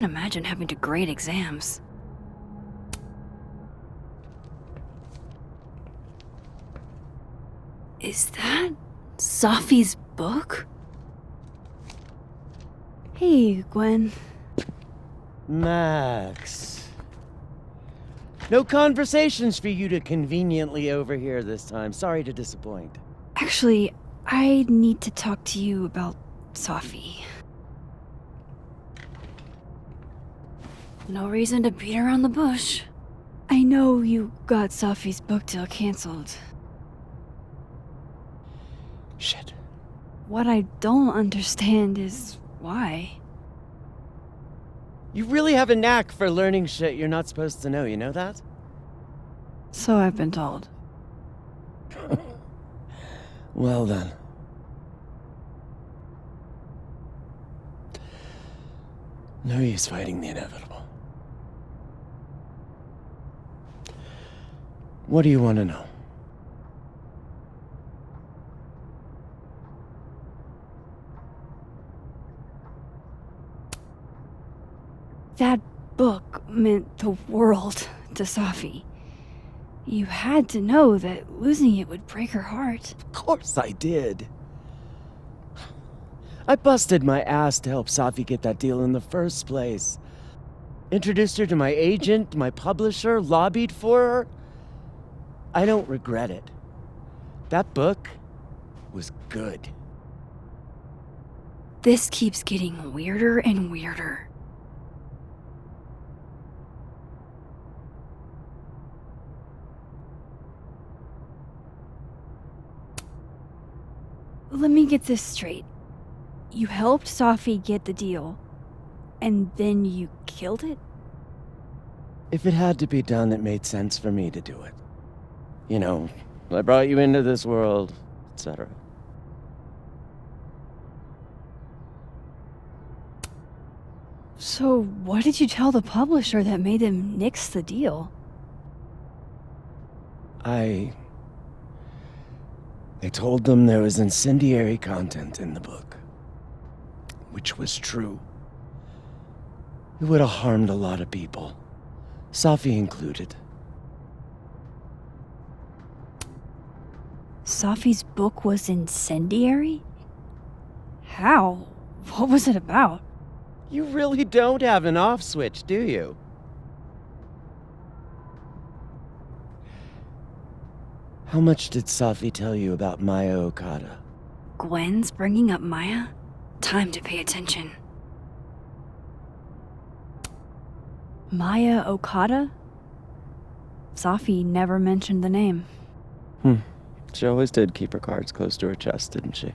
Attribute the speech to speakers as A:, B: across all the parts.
A: can't imagine having to grade exams. Is that Sophie's book? Hey, Gwen.
B: Max. No conversations for you to conveniently overhear this time. Sorry to disappoint.
A: Actually, I need to talk to you about Sophie. No reason to beat around the bush. I know you got Sophie's book deal canceled.
B: Shit.
A: What I don't understand is why.
B: You really have a knack for learning shit you're not supposed to know, you know that?
A: So I've been told.
B: Well then. No use fighting the inevitable. What do you want to know?
A: That book meant the world to Sophie. You had to know that losing it would break her heart.
B: Of course I did. I busted my ass to help Sophie get that deal in the first place. Introduced her to my agent, my publisher, lobbied for her. I don't regret it. That book was good.
A: This keeps getting weirder and weirder. Let me get this straight. You helped Sophie get the deal, and then you killed it?
B: If it had to be done, it made sense for me to do it. You know, I brought you into this world, etc.
A: So what did you tell the publisher that made them nix the deal?
B: I told them there was incendiary content in the book. Which was true. It would have harmed a lot of people. Sophie included.
A: Sophie's book was incendiary? How? What was it about?
B: You really don't have an off switch, do you? How much did Sophie tell you about Maya Okada?
A: Gwen's bringing up Maya? Time to pay attention. Maya Okada? Sophie never mentioned the name.
B: She always did keep her cards close to her chest, didn't she?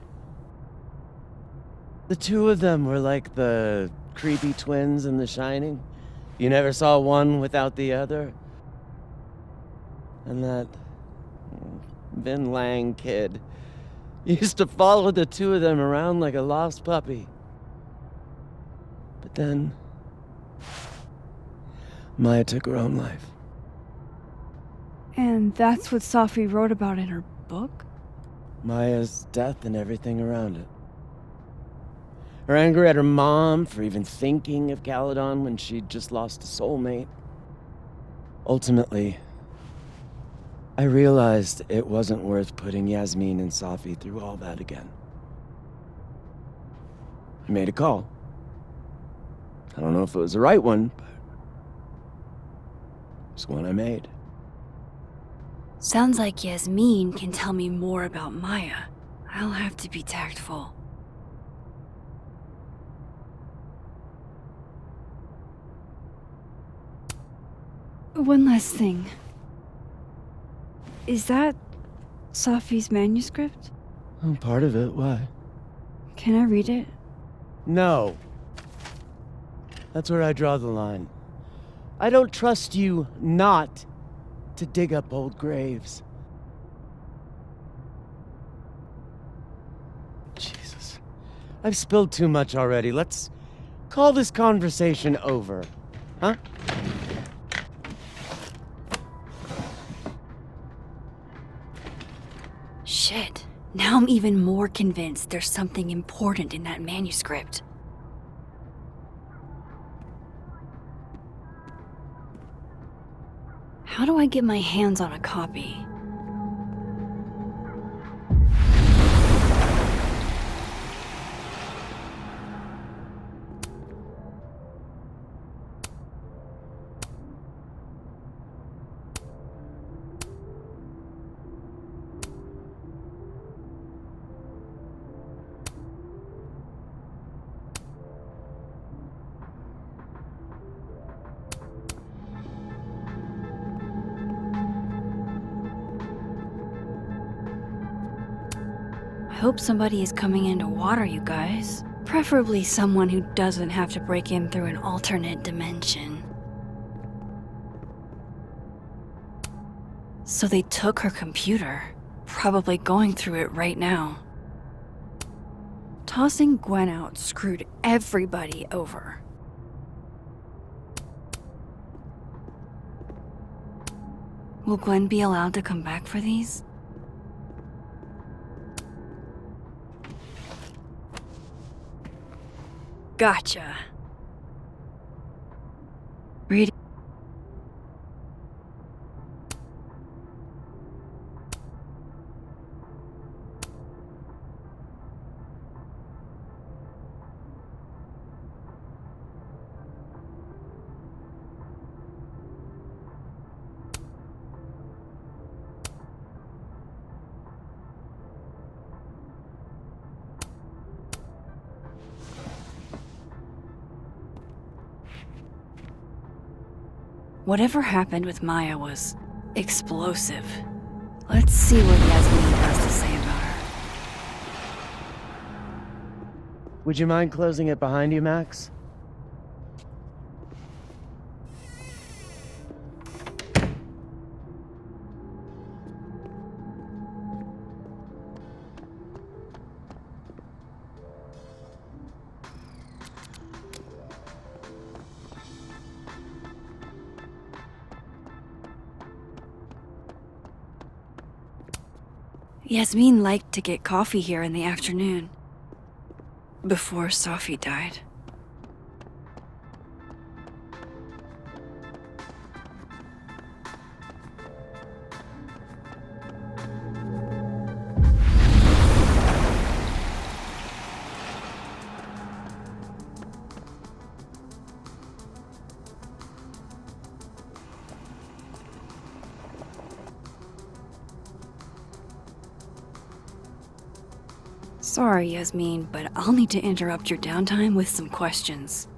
B: The two of them were like the creepy twins in The Shining. You never saw one without the other. And that Vin Lang kid used to follow the two of them around like a lost puppy. But then Maya took her own life.
A: And that's what Sophie wrote about in her book?
B: Maya's death and everything around it. Her anger at her mom for even thinking of Caledon when she'd just lost a soulmate. Ultimately, I realized it wasn't worth putting Yasmin and Sophie through all that again. I made a call. I don't know if it was the right one, but it's one I made.
A: Sounds like Yasmin can tell me more about Maya. I'll have to be tactful. One last thing. Is that Sophie's manuscript?
B: Oh, part of it, why?
A: Can I read it?
B: No. That's where I draw the line. I don't trust you not to dig up old graves. Jesus. I've spilled too much already. Let's call this conversation over. Huh?
A: Shit. Now I'm even more convinced there's something important in that manuscript. How do I get my hands on a copy? I hope somebody is coming in to water you guys. Preferably someone who doesn't have to break in through an alternate dimension. So they took her computer, probably going through it right now. Tossing Gwen out screwed everybody over. Will Gwen be allowed to come back for these? Gotcha. Read. Whatever happened with Maya was explosive. Let's see what Yasmin has to say about her.
B: Would you mind closing it behind you, Max?
A: Yasmin liked to get coffee here in the afternoon. Before Sophie died. Sorry, Yasmin, but I'll need to interrupt your downtime with some questions.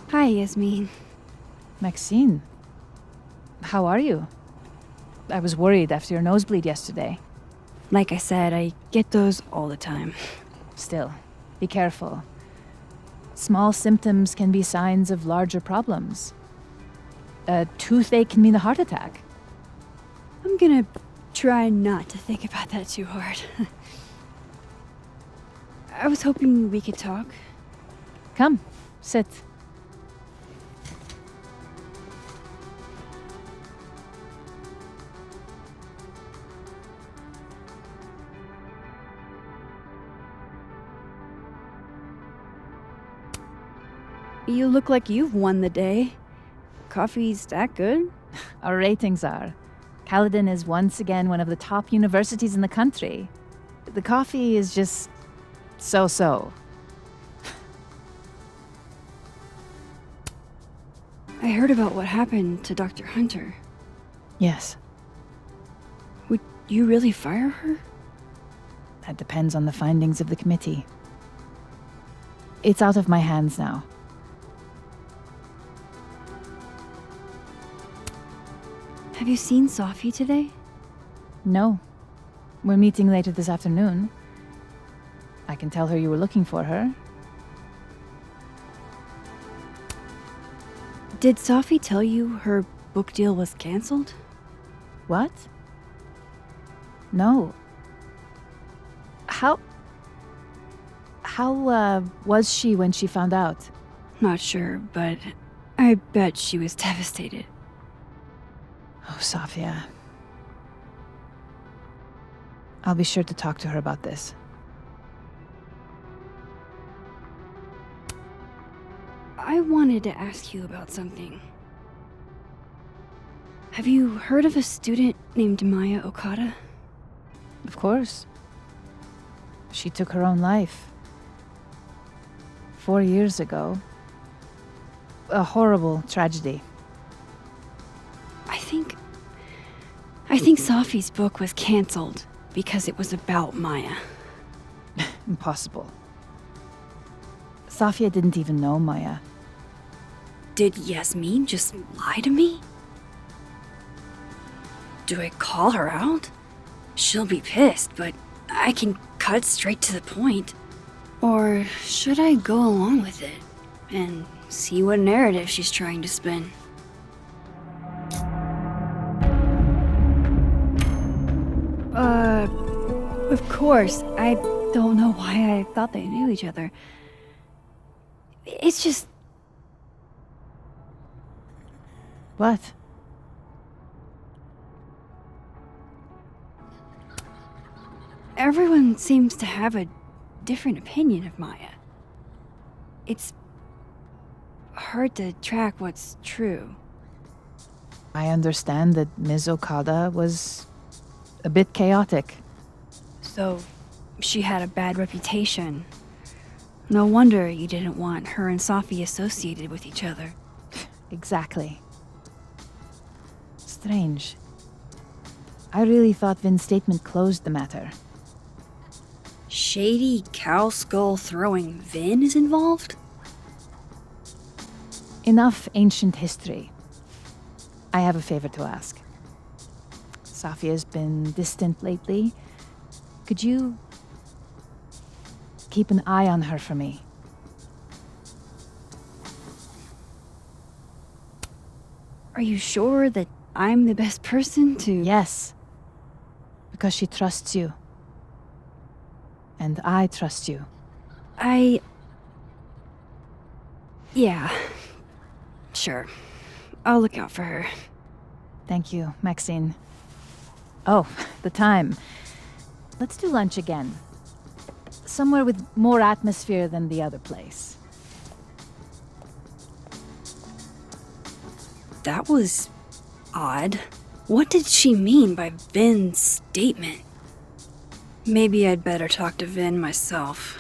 A: Hi, Yasmin.
C: Maxine, how are you? I was worried after your nosebleed yesterday.
A: Like I said, I get those all the time.
C: Still, be careful. Small symptoms can be signs of larger problems. A toothache can mean a heart attack.
A: I'm gonna try not to think about that too hard. I was hoping we could talk.
C: Come, sit.
A: You look like you've won the day. Coffee's that good?
C: Our ratings are. Caledon is once again one of the top universities in the country. The coffee is just so-so.
A: I heard about what happened to Dr. Hunter.
C: Yes,
A: Would you really fire her?
C: that depends on the findings of the committee. It's out of my hands now.
A: Have you seen Sophie today?
C: No. We're meeting later this afternoon. I can tell her you were looking for her.
A: Did Sophie tell you her book deal was canceled?
C: What? No. How was she when she found out?
A: Not sure, but I bet she was devastated.
C: Oh, Sophia. I'll be sure to talk to her about this.
A: I wanted to ask you about something. Have you heard of a student named Maya Okada?
C: Of course. She took her own life. 4 years ago. A horrible tragedy.
A: I think Safi's book was cancelled because it was about Maya.
C: Impossible. Safia didn't even know Maya.
A: Did Yasmin just lie to me? Do I call her out? She'll be pissed, but I can cut straight to the point. Or should I go along with it and see what narrative she's trying to spin? Of course. I don't know why I thought they knew each other. It's just...
C: What?
A: Everyone seems to have a different opinion of Maya. It's hard to track what's true.
C: I understand that Ms. Okada was a bit chaotic.
A: So, she had a bad reputation. No wonder you didn't want her and Safi associated with each other.
C: Exactly. Strange. I really thought Vin's statement closed the matter.
A: Shady cow skull throwing Vin is involved?
C: Enough ancient history. I have a favor to ask. Safia's been distant lately. Could you keep an eye on her for me?
A: Are you sure that I'm the best person to...
C: Yes. Because she trusts you. And I trust you.
A: Yeah. Sure. I'll look out for her.
C: Thank you, Maxine. Oh, the time. Let's do lunch again. Somewhere with more atmosphere than the other place.
A: That was odd. What did she mean by Vin's statement? Maybe I'd better talk to Vin myself.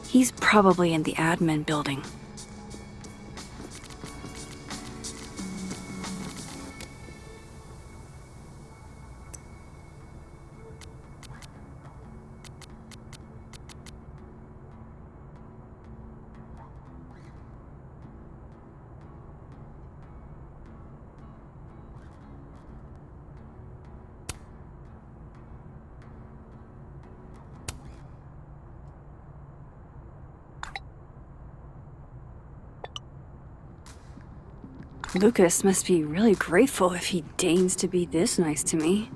A: He's probably in the admin building. Lucas must be really grateful if he deigns to be this nice to me.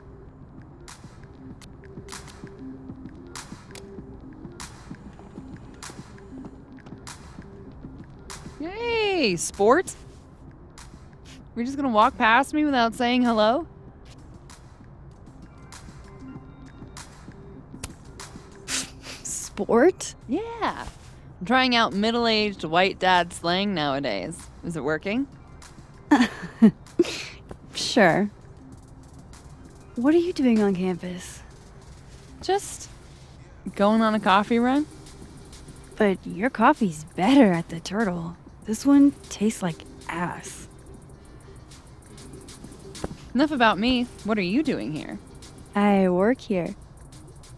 D: Hey, sport? We're just gonna walk past me without saying hello?
A: Sport?
D: Yeah. I'm trying out middle-aged white dad slang nowadays. Is it working?
A: Sure. What are you doing on campus?
D: Just going on a coffee run?
A: But your coffee's better at the Turtle. This one tastes like ass.
D: Enough about me. What are you doing here?
A: I work here.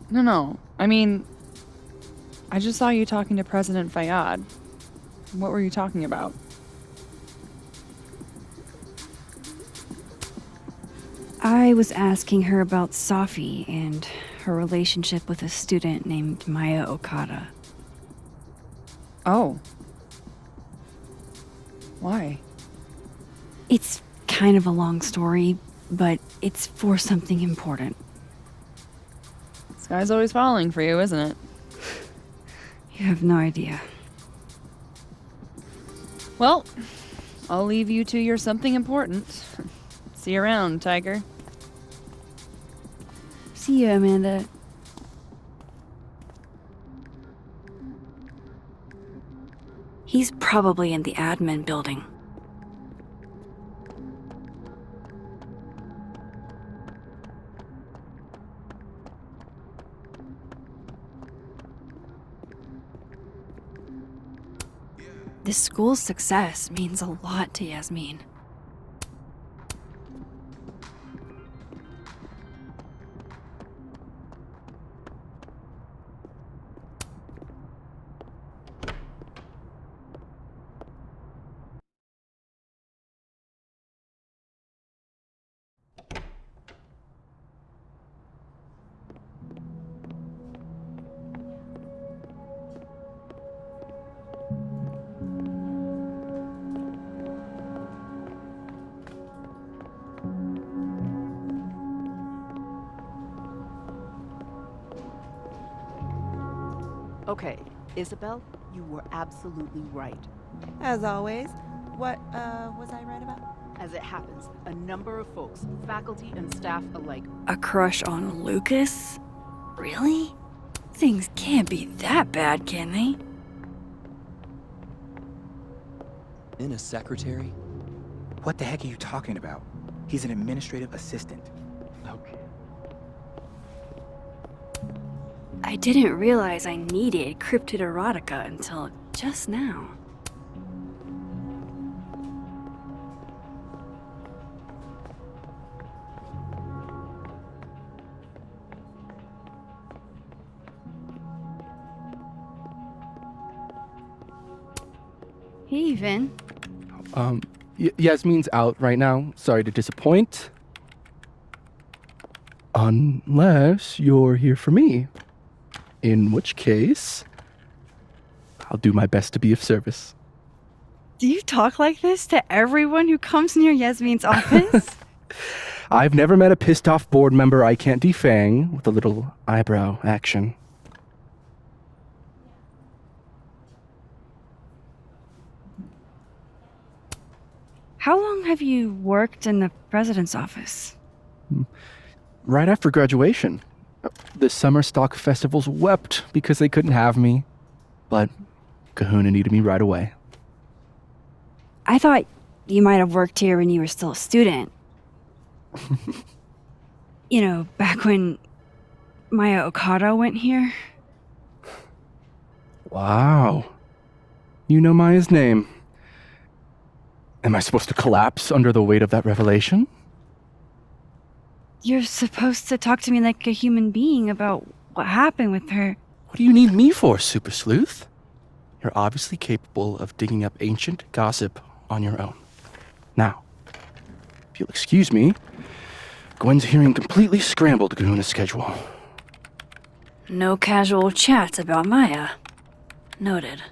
D: No. I mean, I just saw you talking to President Fayyad. What were you talking about?
A: I was asking her about Safi and her relationship with a student named Maya Okada.
D: Oh. Why?
A: It's kind of a long story, but it's for something important.
D: This guy's always falling for you, isn't it?
A: You have no idea.
D: Well, I'll leave you to your something important. See you around, Tiger.
A: See you, Amanda. He's probably in the admin building. This school's success means a lot to Yasmin.
E: Okay, Isabel, you were absolutely right.
F: As always. What, was I right about?
E: As it happens, a number of folks, faculty and staff alike.
A: A crush on Lucas? Really? Things can't be that bad, can they?
G: In a secretary?
H: What the heck are you talking about? He's an administrative assistant.
G: Okay.
A: I didn't realize I needed cryptid erotica until just now. Hey, Vin.
I: Yasmin's out right now. Sorry to disappoint. Unless you're here for me. In which case, I'll do my best to be of service.
A: Do you talk like this to everyone who comes near Yasmin's office?
I: I've never met a pissed off board member I can't defang with a little eyebrow action.
A: How long have you worked in the president's office?
I: Right after graduation. The summer stock festivals wept because they couldn't have me. But Kahuna needed me right away.
A: I thought you might have worked here when you were still a student. You know, back when Maya Okada went here.
I: Wow. You know Maya's name. Am I supposed to collapse under the weight of that revelation?
A: You're supposed to talk to me like a human being about what happened with her.
I: What do you need me for, Super Sleuth? You're obviously capable of digging up ancient gossip on your own. Now, if you'll excuse me, Gwen's hearing completely scrambled Kahuna's schedule.
A: No casual chats about Maya. Noted.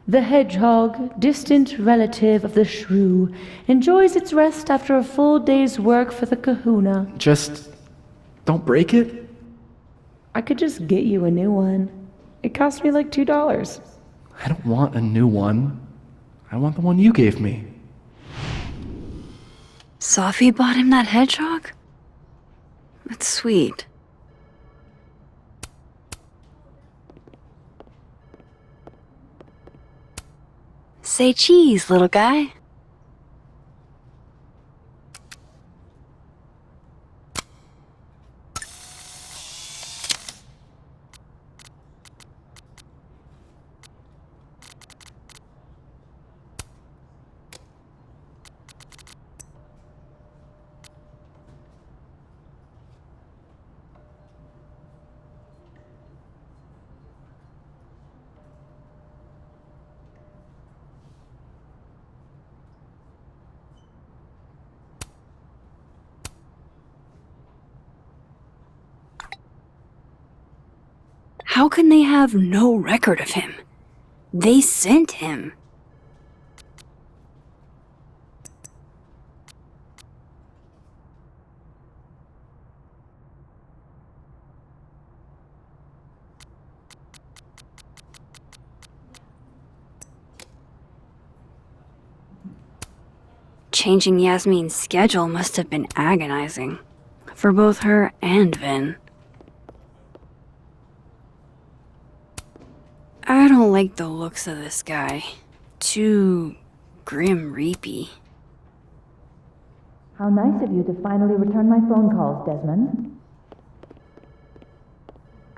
J: The hedgehog, distant relative of the shrew, enjoys its rest after a full day's work for the kahuna.
I: Just don't break it?
J: I could just get you a new one. It cost me like $2.
I: I don't want a new one. I want the one you gave me.
A: Sophie bought him that hedgehog? That's sweet. Say cheese, little guy. How can they have no record of him? They sent him. Changing Yasmin's schedule must have been agonizing for both her and Vin. I don't like the looks of this guy. Too grim reapy.
C: How nice of you to finally return my phone calls, Desmond.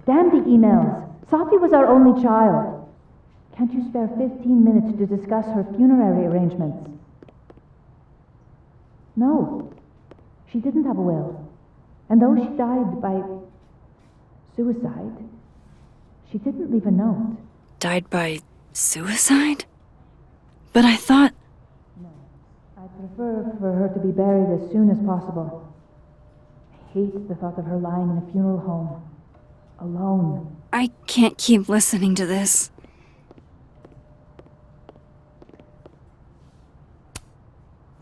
C: Damn the emails. Sophie was our only child. Can't you spare 15 minutes to discuss her funerary arrangements? No. She didn't have a will. And though she died by suicide, she didn't leave a note.
A: Died by suicide? But I thought...
C: No. I prefer for her to be buried as soon as possible. I hate the thought of her lying in a funeral home. Alone.
A: I can't keep listening to this.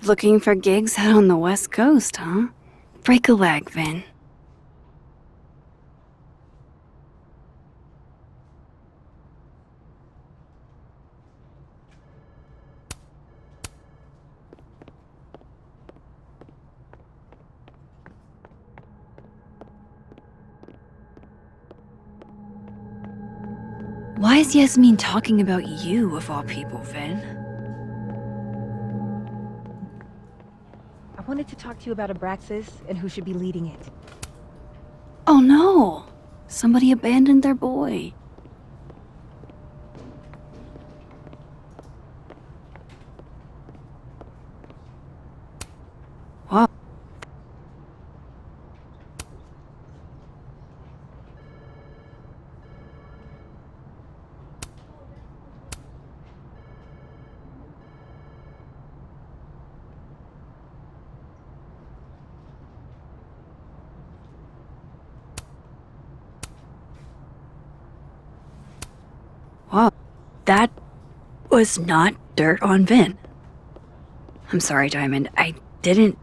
A: Looking for gigs out on the West Coast, huh? Break a leg, Vin. Why is Yasmin talking about you, of all people, Vin?
F: I wanted to talk to you about Abraxas and who should be leading it.
A: Oh no! Somebody abandoned their boy. Wow. Wow, that was not dirt on Vin. I'm sorry, Diamond. I didn't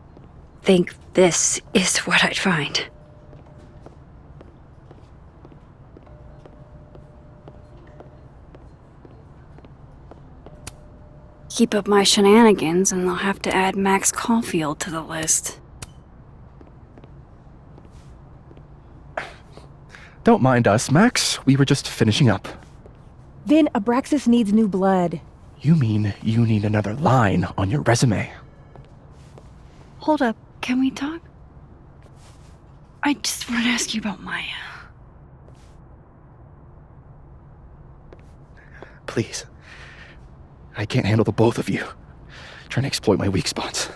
A: think this is what I'd find. Keep up my shenanigans and I'll have to add Max Caulfield to the list.
I: Don't mind us, Max. We were just finishing up.
F: Vin, Abraxas needs new blood.
I: You mean you need another line on your resume?
A: Hold up, can we talk? I just want to ask you about Maya.
I: Please. I can't handle the both of you. Trying to exploit my weak spots.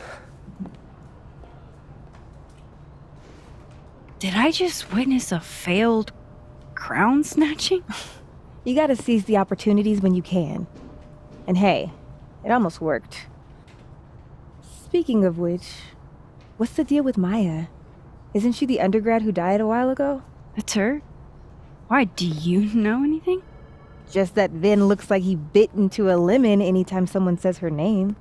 A: Did I just witness a failed crown snatching?
F: You gotta seize the opportunities when you can. And hey, it almost worked. Speaking of which, what's the deal with Maya? Isn't she the undergrad who died a while ago?
A: That's her? Why, do you know anything?
F: Just that Vin looks like he bit into a lemon anytime someone says her name.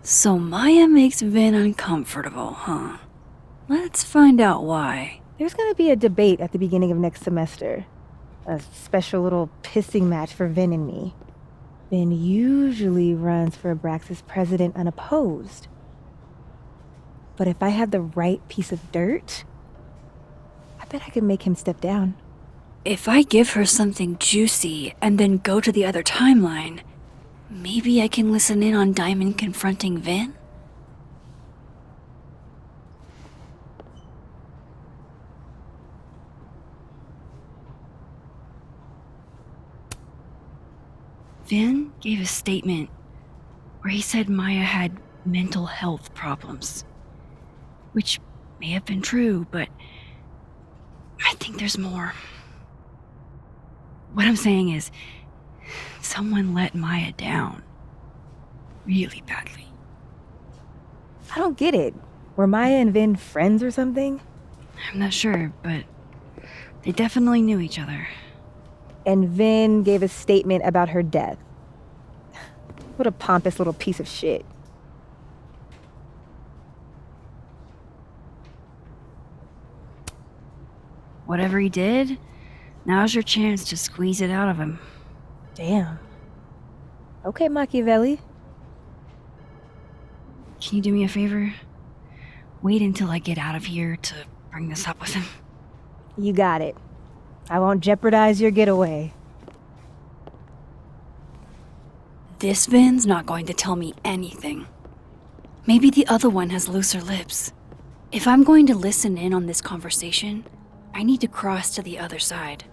A: So Maya makes Vin uncomfortable, huh? Let's find out why.
F: There's gonna be a debate at the beginning of next semester. A special little pissing match for Vin and me. Vin usually runs for Abraxas president unopposed. But if I had the right piece of dirt, I bet I could make him step down.
A: If I give her something juicy and then go to the other timeline, maybe I can listen in on Diamond confronting Vin? Vin gave a statement where he said Maya had mental health problems. Which may have been true, but I think there's more. What I'm saying is, someone let Maya down. Really badly.
F: I don't get it. Were Maya and Vin friends or something?
A: I'm not sure, but they definitely knew each other.
F: And Vin gave a statement about her death. What a pompous little piece of shit.
A: Whatever he did, now's your chance to squeeze it out of him.
F: Damn. Okay, Machiavelli.
A: Can you do me a favor? Wait until I get out of here to bring this up with him.
F: You got it. I won't jeopardize your getaway.
A: This Vin's not going to tell me anything. Maybe the other one has looser lips. If I'm going to listen in on this conversation, I need to cross to the other side.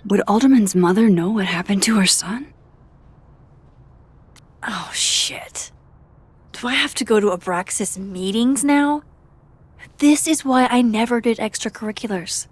A: Would Alderman's mother know what happened to her son? Oh, shit. Do I have to go to Abraxas meetings now? This is why I never did extracurriculars.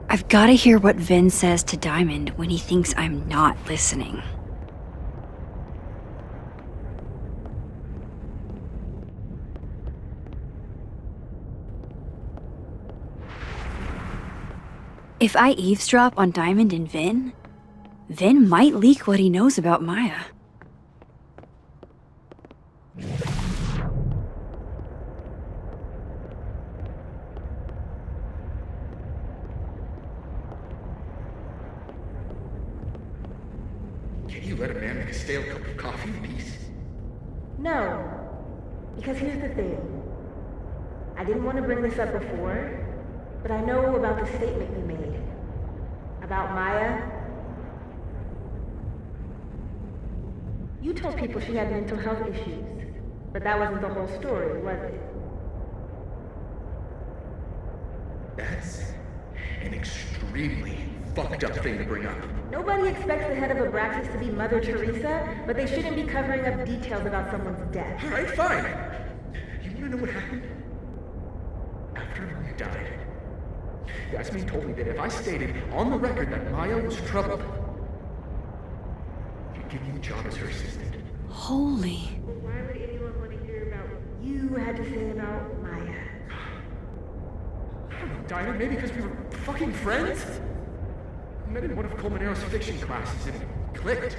A: I've got to hear what Vin says to Diamond when he thinks I'm not listening. If I eavesdrop on Diamond and Vin, Vin might leak what he knows about Maya.
K: Can you let a man make a stale cup of coffee in peace?
F: No. Because here's the thing. I didn't want to bring this up before, but I know about the statement you made. About Maya. You told people she had mental health issues, but that wasn't the whole story, was it?
K: That's an extremely fucked up thing to bring up.
F: Nobody expects the head of Abraxas to be Mother Teresa, but they shouldn't be covering up details about someone's death.
K: Alright, fine. You wanna know what happened? After Maya died, Yasmin told me that if I stated on the record that Maya was troubled, she'd give me the job as her assistant.
A: Holy.
F: Why would anyone want to hear about what you had to say about Maya?
K: I don't know, Dinah, maybe because we were fucking friends? I met in one of Colmenaro's fiction classes and it clicked.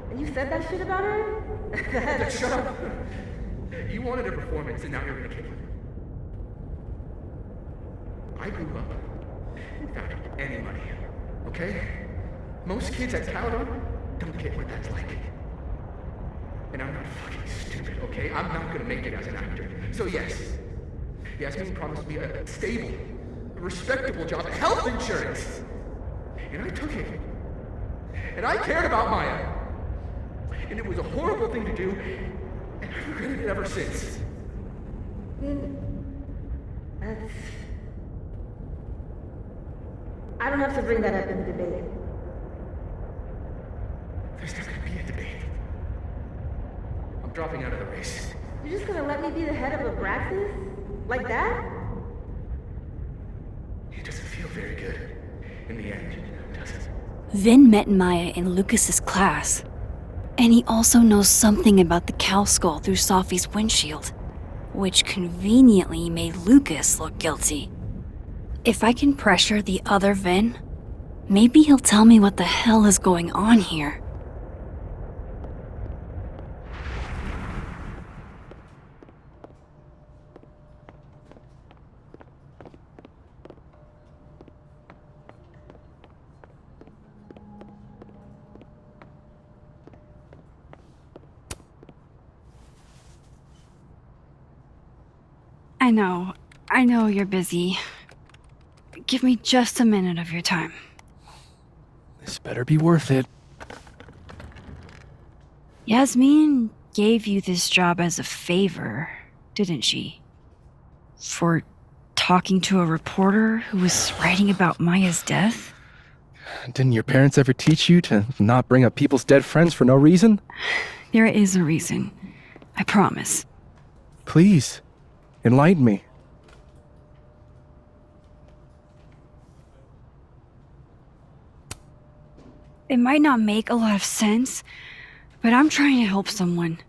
F: And you said that shit about her?
K: Shut up! You wanted a performance and now you're gonna kill her. I grew up without any money, okay? Most kids at Caledon don't get what that's like. And I'm not fucking stupid, okay? I'm not gonna make it as an actor. So yes, Yasmin promised me a stable, a respectable job, health insurance. And I took it. And I cared about Maya. And it was a horrible thing to do, and I've regretted it ever since.
F: That's... I don't have to bring that up in the debate.
K: There's not gonna be a debate. I'm dropping out of the race.
F: You're just gonna let me be the head of Abraxas? Like that?
K: It doesn't feel very good in the end, does it?
A: Vin met Maya in Lucas's class, and he also knows something about the cow skull through Sophie's windshield, which conveniently made Lucas look guilty. If I can pressure the other Vin, maybe he'll tell me what the hell is going on here. I know you're busy. Give me just a minute of your time.
I: This better be worth it.
A: Yasmin gave you this job as a favor, didn't she? For talking to a reporter who was writing about Maya's death?
I: Didn't your parents ever teach you to not bring up people's dead friends for no reason?
A: There is a reason. I promise.
I: Please, enlighten me.
A: It might not make a lot of sense, but I'm trying to help someone.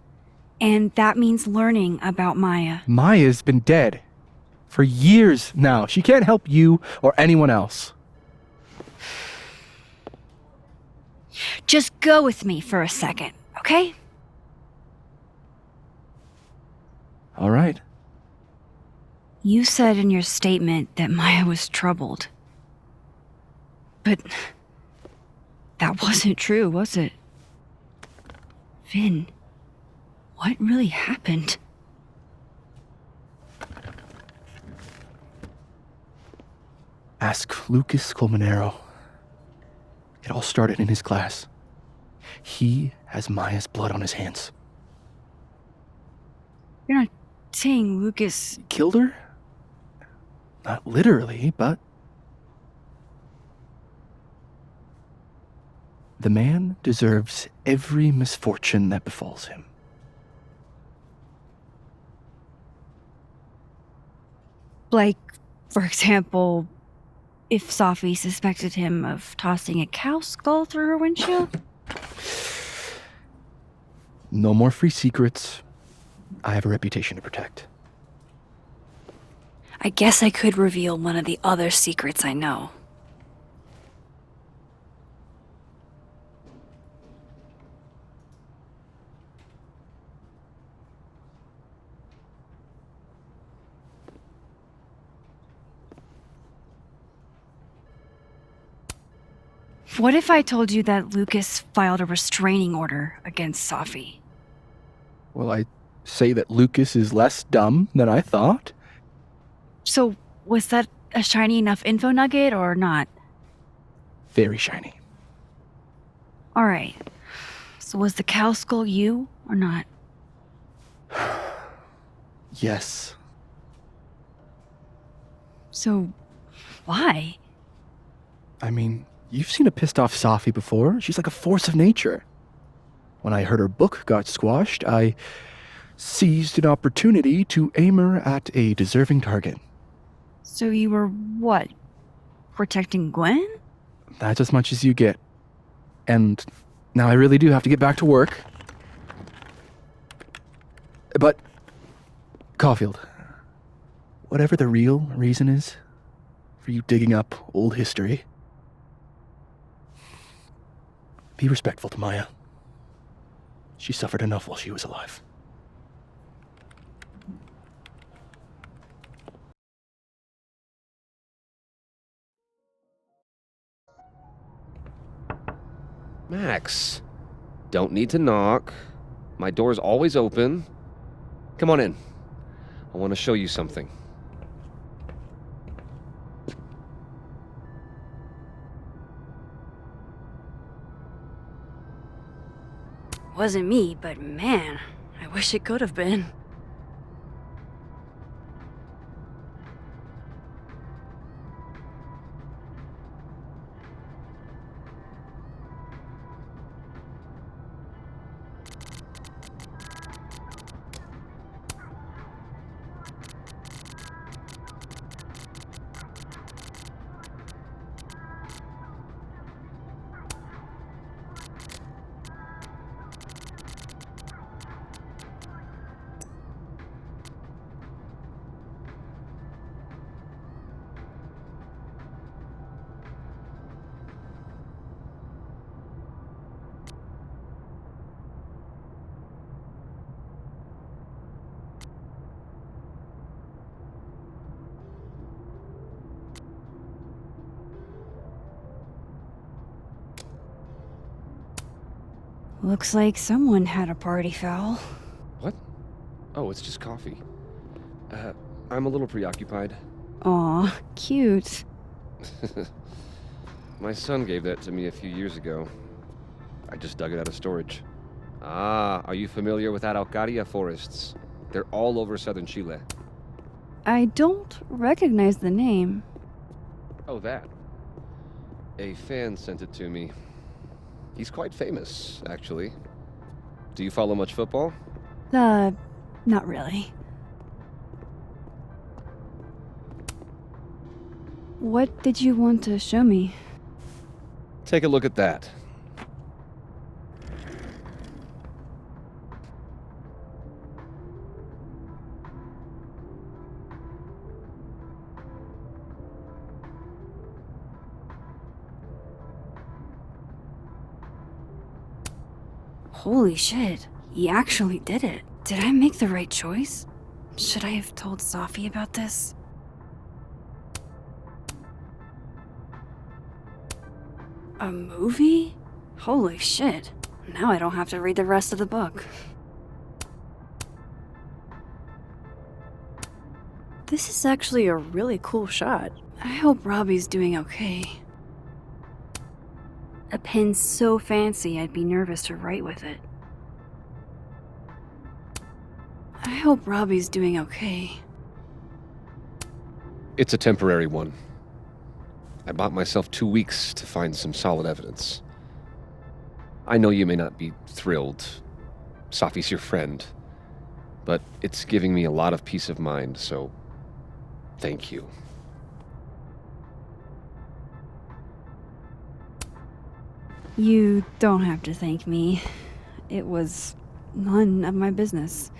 A: And that means learning about Maya.
I: Maya's been dead for years now. She can't help you or anyone else.
A: Just go with me for a second, okay?
I: All right.
A: You said in your statement that Maya was troubled. But that wasn't true, was it? Vin, what really happened?
I: Ask Lucas Colmenero. It all started in his class. He has Maya's blood on his hands.
A: You're not saying Lucas...
I: Killed her? Not literally, but... The man deserves every misfortune that befalls him.
A: Like, for example, if Sophie suspected him of tossing a cow skull through her windshield?
I: No more free secrets. I have a reputation to protect.
A: I guess I could reveal one of the other secrets I know. What if I told you that Lucas filed a restraining order against Sophie?
I: Well, I say that Lucas is less dumb than I thought.
A: So, was that a shiny enough info nugget or not?
I: Very shiny.
A: Alright. So was the cow skull you or not?
I: Yes.
A: So, why?
I: I mean, you've seen a pissed off Sophie before. She's like a force of nature. When I heard her book got squashed, I seized an opportunity to aim her at a deserving target.
A: So you were what? Protecting Gwen?
I: That's as much as you get. And now I really do have to get back to work. But, Caulfield, whatever the real reason is for you digging up old history, be respectful to Maya. She suffered enough while she was alive.
L: Max, don't need to knock. My door's always open. Come on in. I want to show you something.
A: Wasn't me, but man, I wish it could have been. Looks like someone had a party foul.
L: What? Oh, it's just coffee. I'm a little preoccupied.
A: Aw, cute.
L: My son gave that to me a few years ago. I just dug it out of storage. Ah, are you familiar with Araucaria forests? They're all over southern Chile.
A: I don't recognize the name.
L: Oh, that. A fan sent it to me. He's quite famous, actually. Do you follow much football?
A: Not really. What did you want to show me?
L: Take a look at that.
A: Holy shit, he actually did it. Did I make the right choice? Should I have told Safi about this? A movie? Holy shit. Now I don't have to read the rest of the book. This is actually a really cool shot. I hope Robbie's doing okay. A pen so fancy I'd be nervous to write with it. I hope Robbie's doing okay.
L: It's a temporary one. I bought myself 2 weeks to find some solid evidence. I know you may not be thrilled. Safi's your friend. But it's giving me a lot of peace of mind, so thank you.
A: You don't have to thank me. It was none of my business.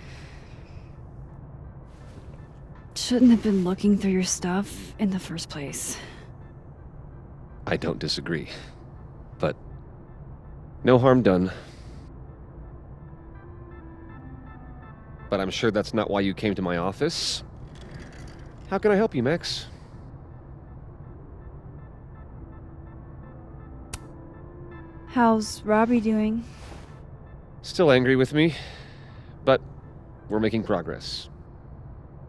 A: Shouldn't have been looking through your stuff in the first place.
L: I don't disagree. But no harm done. But I'm sure that's not why you came to my office. How can I help you, Max?
A: How's Robbie doing?
L: Still angry with me, but we're making progress.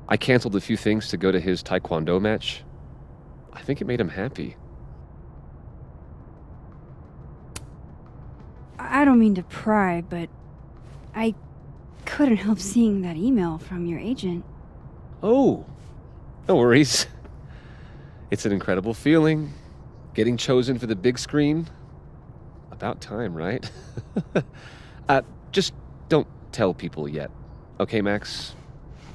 L: I canceled a few things to go to his taekwondo match. I think it made him happy.
A: I don't mean to pry, but I couldn't help seeing that email from your agent.
L: Oh, no worries. It's an incredible feeling. Getting chosen for the big screen. About time, right? Just don't tell people yet. Okay, Max?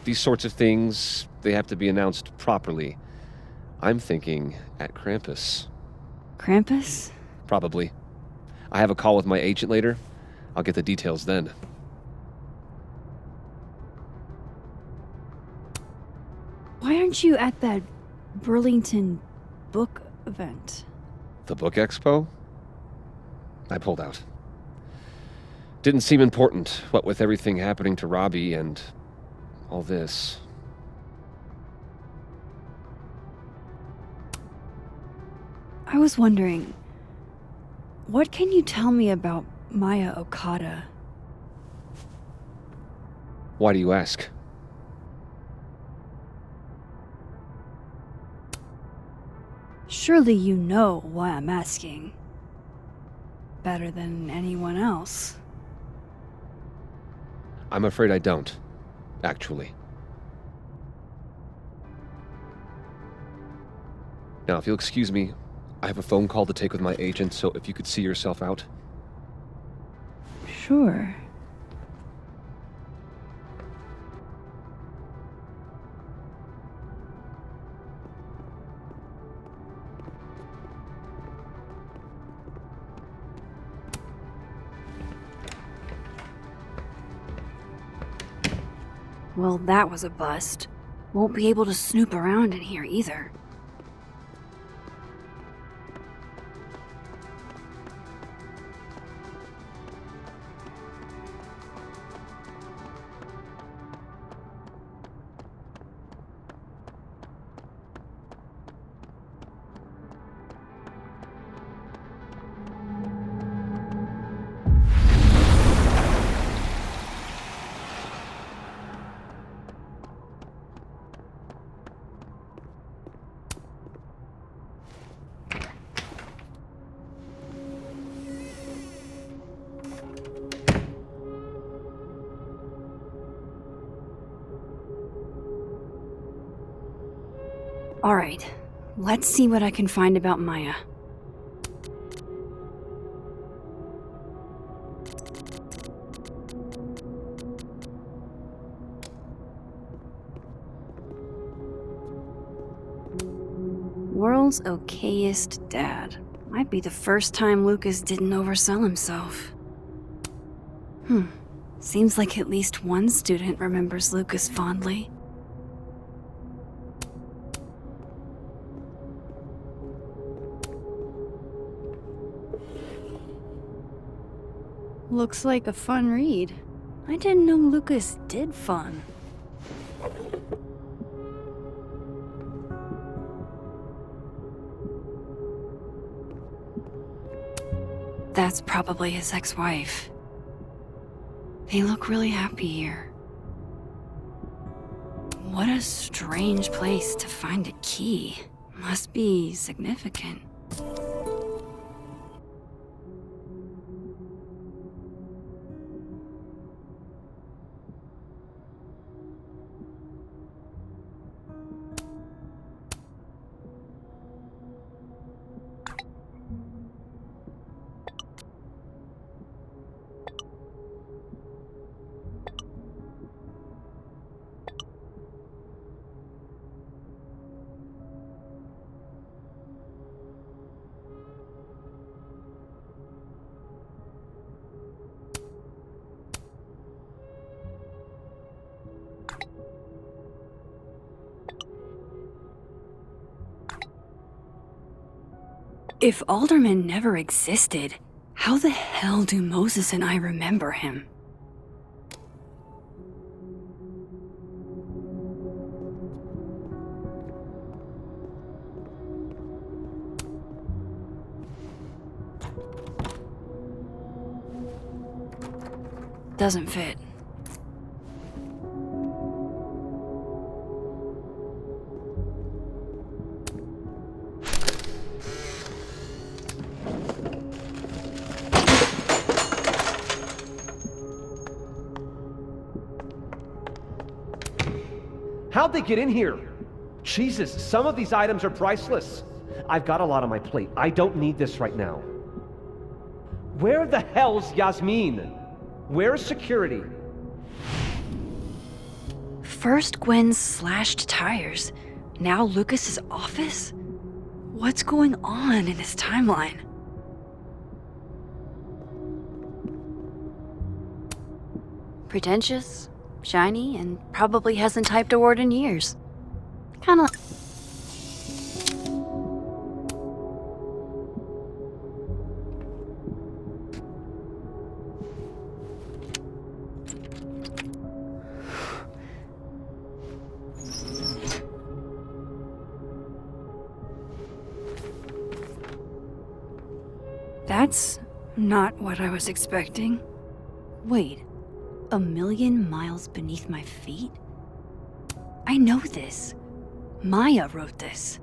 L: These sorts of things, they have to be announced properly. I'm thinking at Krampus.
A: Krampus?
L: Probably. I have a call with my agent later. I'll get the details then.
A: Why aren't you at that Burlington book event?
L: The book expo? I pulled out. Didn't seem important, what with everything happening to Robbie and all this.
A: I was wondering, what can you tell me about Maya Okada?
L: Why do you ask?
A: Surely you know why I'm asking. Better than anyone else.
L: I'm afraid I don't, actually. Now, if you'll excuse me, I have a phone call to take with my agent, so if you could see yourself out.
A: Sure. Well, that was a bust. Won't be able to snoop around in here either. Alright, let's see what I can find about Maya. World's okayest dad. Might be the first time Lucas didn't oversell himself. Seems like at least one student remembers Lucas fondly. Looks like a fun read. I didn't know Lucas did fun. That's probably his ex-wife. They look really happy here. What a strange place to find a key. Must be significant. If Alderman never existed, how the hell do Moses and I remember him? Doesn't fit.
M: How'd they get in here? Jesus, some of these items are priceless. I've got a lot on my plate. I don't need this right now. Where the hell's Yasmin? Where's security?
A: First Gwen's slashed tires, now Lucas's office? What's going on in his timeline? Pretentious, shiny, and probably hasn't typed a word in years. Kinda like... That That's not what I was expecting. Wait, 1,000,000 miles beneath my feet? I know this. Maya wrote this.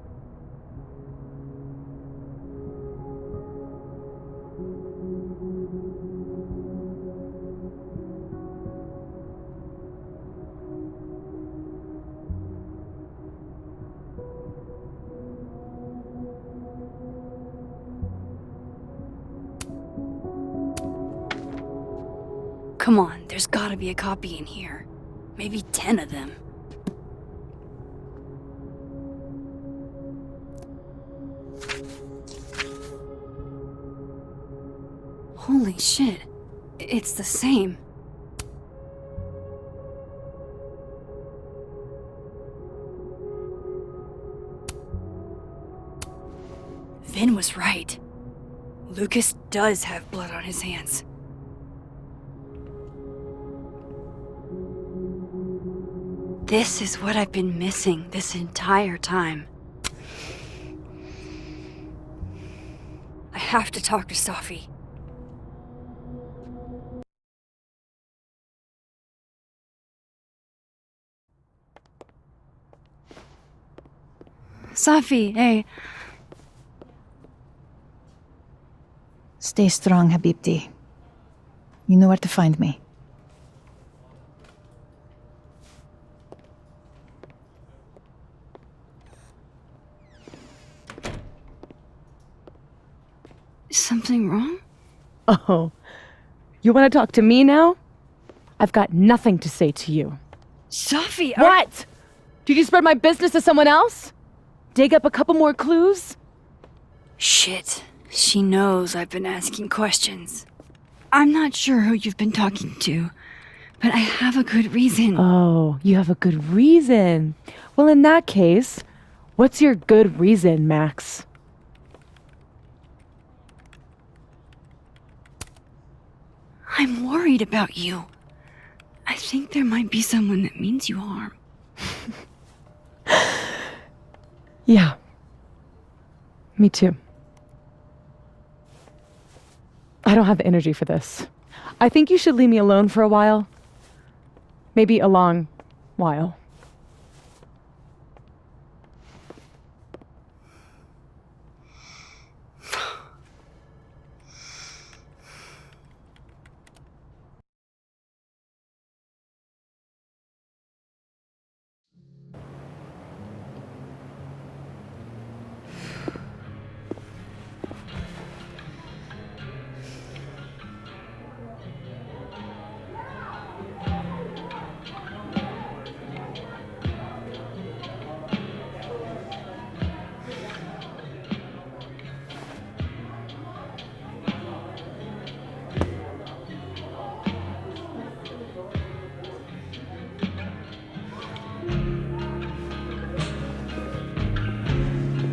A: Come on, there's gotta be a copy in here. Maybe 10 of them. Holy shit. It's the same. Vin was right. Lucas does have blood on his hands. This is what I've been missing this entire time. I have to talk to Safi. Safi, hey.
C: Stay strong, Habibti. You know where to find me.
A: Something wrong?
J: Oh, you want to talk to me now? I've got nothing to say to you.
A: Safi,
J: What? Did you spread my business to someone else? Dig up a couple more clues?
A: Shit. She knows I've been asking questions. I'm not sure who you've been talking to, but I have a good reason.
J: Oh, you have a good reason. Well, in that case, what's your good reason, Max?
A: I'm worried about you. I think there might be someone that means you harm.
J: Yeah. Me too. I don't have the energy for this. I think you should leave me alone for a while. Maybe a long while.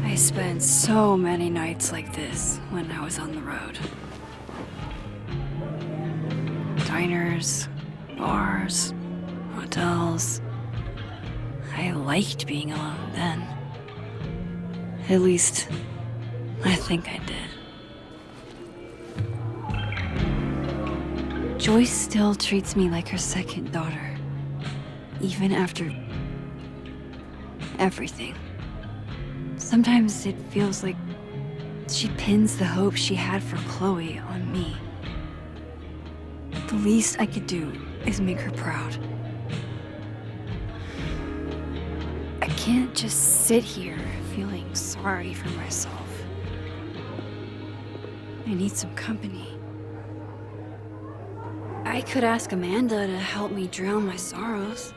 A: I spent so many nights like this when I was on the road. Diners, bars, hotels. I liked being alone then. At least, I think I did. Joyce still treats me like her second daughter, even after everything. Sometimes it feels like she pins the hope she had for Chloe on me. The least I could do is make her proud. I can't just sit here feeling sorry for myself. I need some company. I could ask Amanda to help me drown my sorrows.